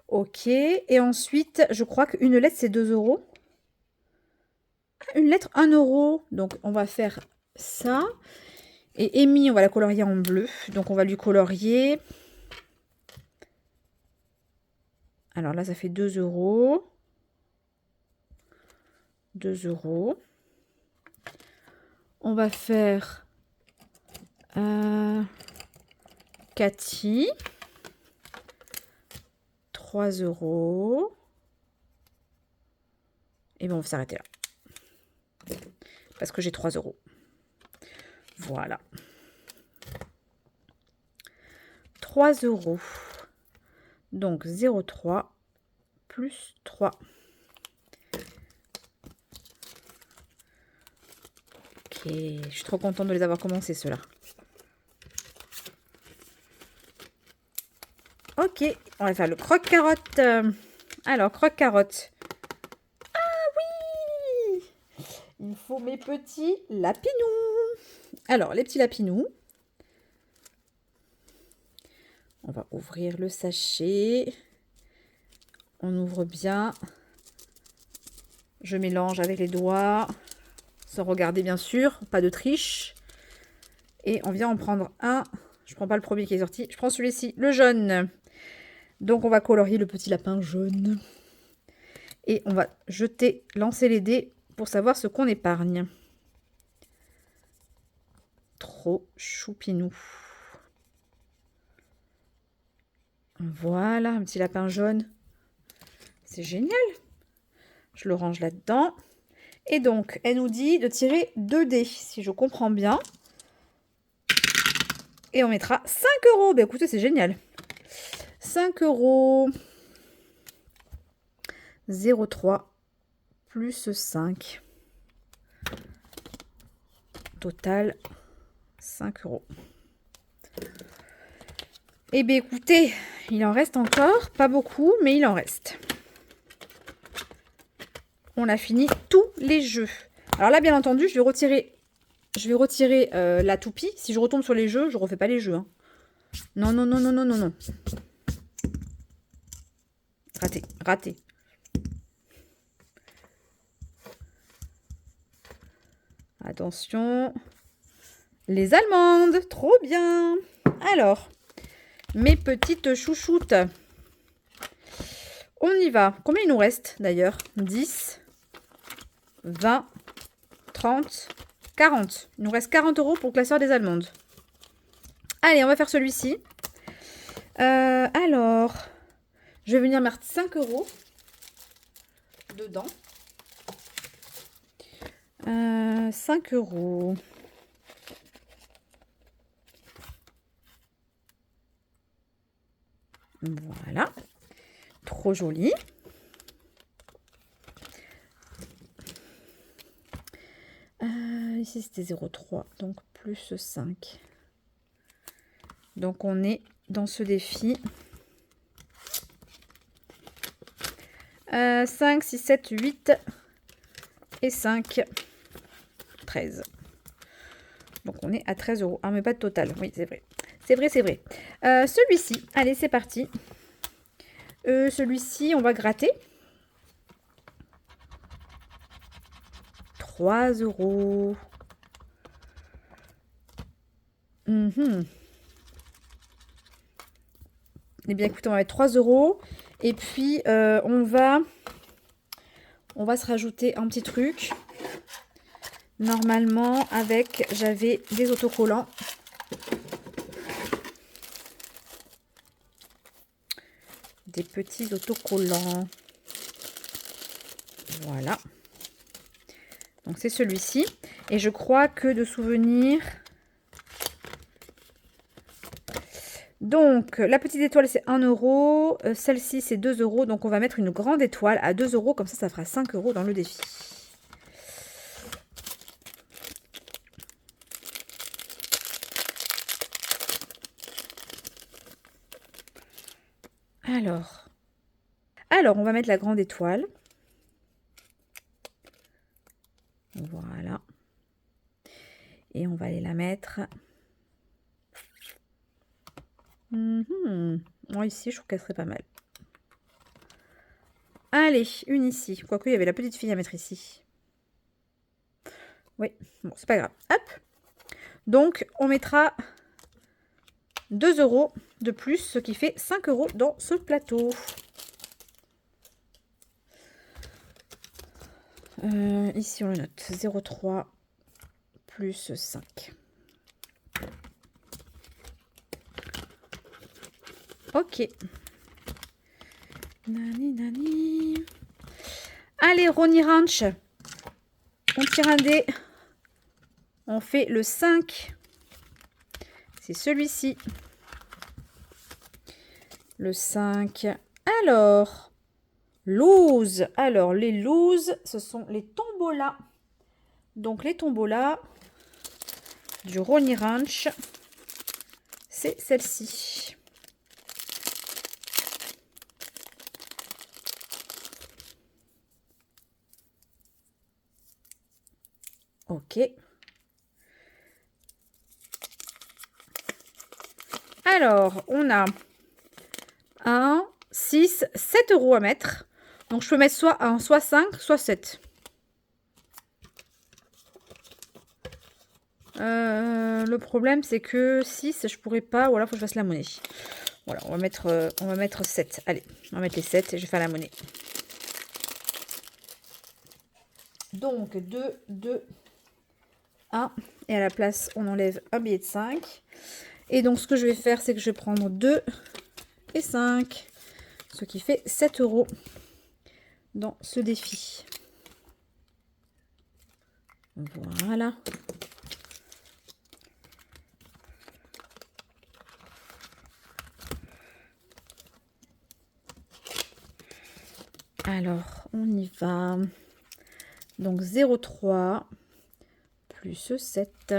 Ok. Et ensuite, je crois qu'une lettre, c'est 2 €. Une lettre, 1 €. Donc, on va faire ça. Et Amy, on va la colorier en bleu. Donc, on va lui colorier. Alors là, ça fait 2 €. 2 €. On va faire Cathy. 3 €. Et bon, on va s'arrêter là. Parce que j'ai 3 €. Voilà. 3 €. Donc 0,3 plus 3. Ok, je suis trop contente de les avoir commencés, ceux-là. Ok, on va faire le croque-carotte. Alors, croque-carotte. Ah oui! Il faut mes petits lapinous. Alors, les petits lapinous. On va ouvrir le sachet. On ouvre bien. Je mélange avec les doigts. Sans regarder, bien sûr. Pas de triche. Et on vient en prendre un. Je prends pas le premier qui est sorti. Je prends celui-ci, le jaune. Donc, on va colorier le petit lapin jaune. Et on va jeter, lancer les dés pour savoir ce qu'on épargne. Trop choupinou. Voilà, un petit lapin jaune. C'est génial. Je le range là-dedans. Et donc, elle nous dit de tirer 2 dés, si je comprends bien. Et on mettra 5 €. Ben écoutez, c'est génial. 5 €. 0,3 plus 5. Total, 5 €. Eh bien, écoutez, il en reste encore. Pas beaucoup, mais il en reste. On a fini tous les jeux. Alors là, bien entendu, je vais retirer la toupie. Si je retombe sur les jeux, je refais pas les jeux. Hein. Non, non, non, non, non, non, non. Raté, raté. Attention. Les amandes, trop bien. Alors, mes petites chouchoutes. On y va. Combien il nous reste d'ailleurs? 10, 20, 30, 40. Il nous reste 40 € pour le classeur des amandes. Allez, on va faire celui-ci. Alors, je vais venir mettre 5 € dedans. 5 €. Voilà. Trop joli. Ici, c'était 0,3, donc plus 5. Donc, on est dans ce défi. 5, 6, 7, 8 et 5, 13. Donc, on est à 13 €. Ah, mais pas de total. Oui, c'est vrai. C'est vrai, c'est vrai. Celui-ci, allez, c'est parti. Celui-ci, on va gratter. 3 €. Eh bien, écoutez, on va mettre 3 €. Et puis, on va se rajouter un petit truc. Normalement, j'avais des autocollants. Des petits autocollants. Voilà. Donc, c'est celui-ci. Et je crois que de souvenir... Donc, la petite étoile, c'est 1 €. Celle-ci, c'est 2 €. Donc, on va mettre une grande étoile à 2 €. Comme ça fera 5 € dans le défi. Alors, on va mettre la grande étoile. Voilà. Et on va aller la mettre. Moi, ici, je trouve qu'elle serait pas mal. Allez, une ici. Quoique, il y avait la petite fille à mettre ici. Oui, bon, c'est pas grave. Hop. Donc, on mettra 2 € de plus, ce qui fait 5 € dans ce plateau. Ici, on le note 0,3 plus 5. Ok. Nani, nani. Allez, Ronnie Ranch. On tire un dé. On fait le 5. C'est celui-ci. Le 5. Alors, lose. Alors, les loses, ce sont les tombolas. Donc, les tombolas du Ronnie Ranch, c'est celle-ci. Ok. Alors, on a 1, 6, 7 € à mettre. Donc, je peux mettre soit 1, soit 5, soit 7. Le problème, c'est que 6, je pourrais pas. Ou alors, il faut que je fasse la monnaie. Voilà, on va mettre 7. Allez, on va mettre les 7 et je vais faire la monnaie. Donc, 2, 2, 1. Et à la place, on enlève un billet de 5. Et donc, ce que je vais faire, c'est que je vais prendre 2 et 5. Ce qui fait 7 € dans ce défi. Voilà. Alors, on y va. Donc, 0,3 plus 7.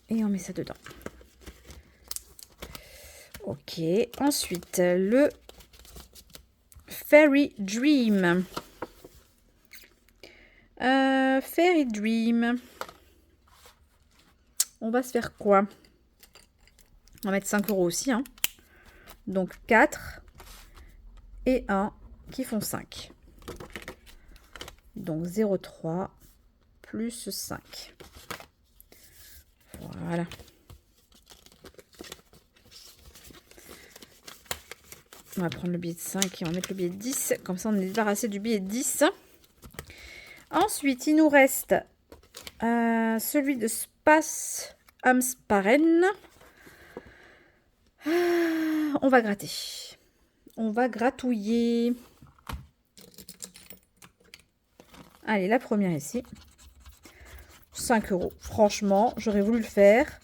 Et on met ça dedans. Ok. Ensuite, le Fairy Dream. Fairy Dream. On va se faire quoi? On va mettre 5 € aussi. Hein. Donc 4 et 1 qui font 5. Donc 0,3 plus 5. Voilà. On va prendre le billet de 5 et on va mettre le billet de 10. Comme ça, on est débarrassé du billet de 10. Ensuite, il nous reste celui de Space Amsparen. On va gratter. On va gratouiller. Allez, la première ici. 5 €. Franchement, j'aurais voulu le faire.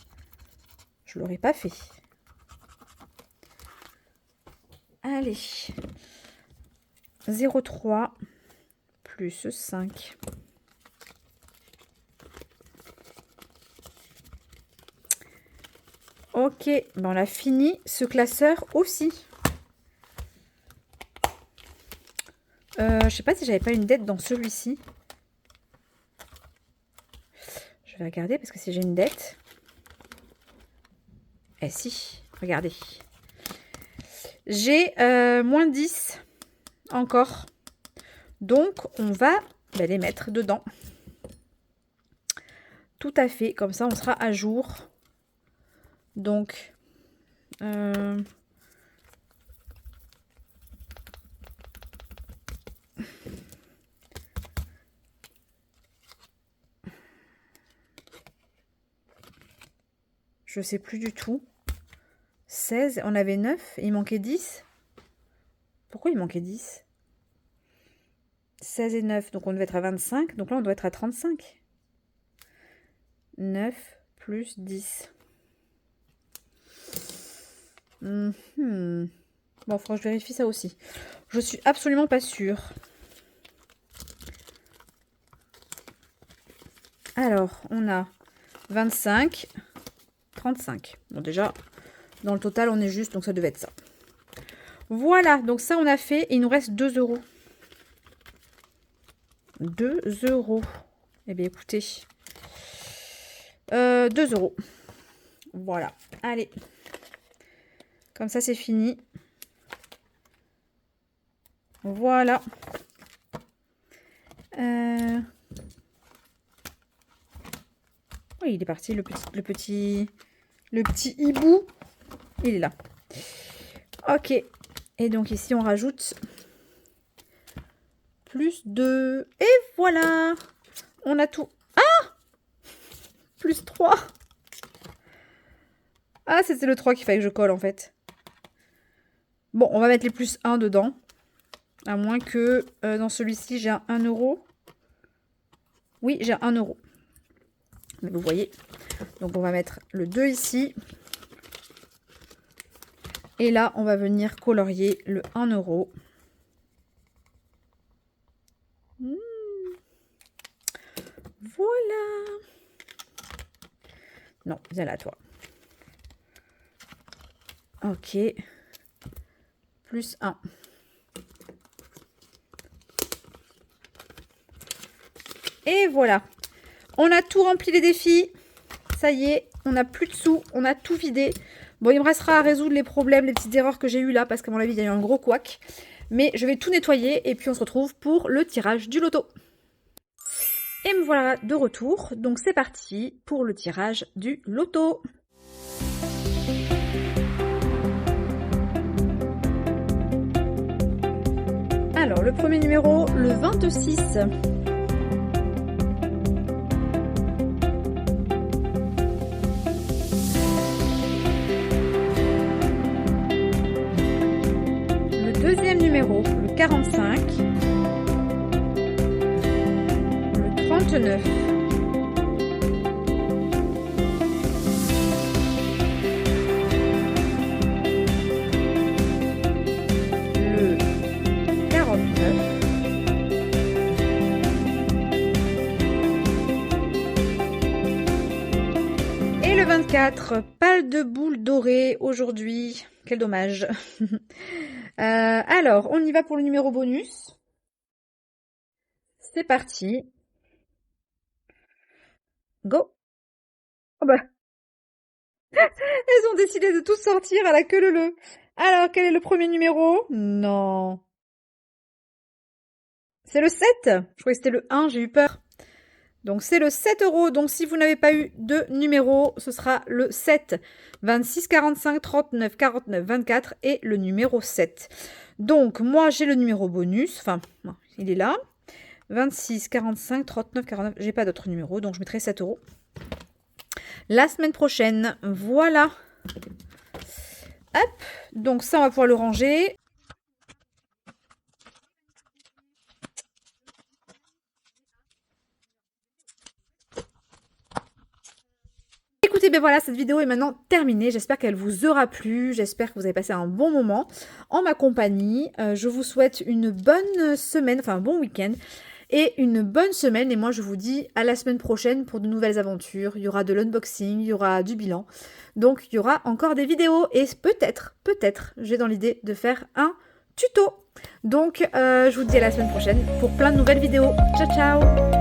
Je ne l'aurais pas fait. Allez. 0,3 plus 5. Ok, ben on a fini ce classeur aussi. Je sais pas si j'avais pas une dette dans celui-ci. Je vais regarder parce que si j'ai une dette... Eh si, regardez. J'ai moins 10 encore. Donc, on va les mettre dedans. Tout à fait, comme ça on sera à jour. Donc, je sais plus du tout. 16, on avait 9, et il manquait 10. Pourquoi il manquait 10? 16 et 9, donc on devait être à 25. Donc là, on doit être à 35. 9 plus 10. Bon, il faudra que je vérifie ça aussi. Je suis absolument pas sûre. Alors, on a 25, 35. Bon, déjà, dans le total, on est juste, donc ça devait être ça. Voilà, donc ça, on a fait. Et il nous reste 2 €. 2 €. Eh bien, écoutez. 2 €. Voilà. Allez. Comme ça, c'est fini. Voilà. Oui, il est parti, le petit hibou. Il est là. Ok. Et donc ici, on rajoute plus 2. Et voilà. On a tout. Ah, plus 3. Ah, c'était le 3 qu'il fallait que je colle, en fait. Bon, on va mettre les plus 1 dedans. À moins que dans celui-ci, j'ai un 1 €. Oui, j'ai un 1 €. Mais vous voyez. Donc, on va mettre le 2 ici. Et là, on va venir colorier le 1 €. Voilà. Non, viens là, toi. Ok. Plus 1. Et voilà. On a tout rempli les défis. Ça y est, on n'a plus de sous. On a tout vidé. Bon, il me restera à résoudre les problèmes, les petites erreurs que j'ai eues là, parce qu'à mon avis, il y a eu un gros couac. Mais je vais tout nettoyer et puis on se retrouve pour le tirage du loto. Et me voilà de retour. Donc c'est parti pour le tirage du loto. Alors, le premier numéro, le 26. Le deuxième numéro, le 45. Le 39. Le 49. Et le 24, pâle de boules dorées aujourd'hui. Quel dommage. Alors, on y va pour le numéro bonus. C'est parti. Go. Oh bah. Elles ont décidé de tout sortir à la queue leu. Alors, quel est le premier numéro? Non. C'est le 7. Je croyais que c'était le 1, j'ai eu peur. Donc c'est le 7 €. Donc si vous n'avez pas eu de numéro, ce sera le 7. 26, 45, 39, 49, 24 et le numéro 7. Donc moi j'ai le numéro bonus. Enfin, non, il est là. 26, 45, 39, 49. J'ai pas d'autres numéros, donc je mettrai 7 €. La semaine prochaine, voilà. Hop, donc ça on va pouvoir le ranger. et bien voilà, cette vidéo est maintenant terminée. J'espère qu'elle vous aura plu. J'espère que vous avez passé un bon moment en ma compagnie. Je vous souhaite une bonne semaine, enfin un bon week-end et une bonne semaine. Et moi, je vous dis à la semaine prochaine pour de nouvelles aventures. Il y aura de l'unboxing, il y aura du bilan. Donc, il y aura encore des vidéos. Et peut-être, j'ai dans l'idée de faire un tuto. Donc, je vous dis à la semaine prochaine pour plein de nouvelles vidéos. Ciao, ciao!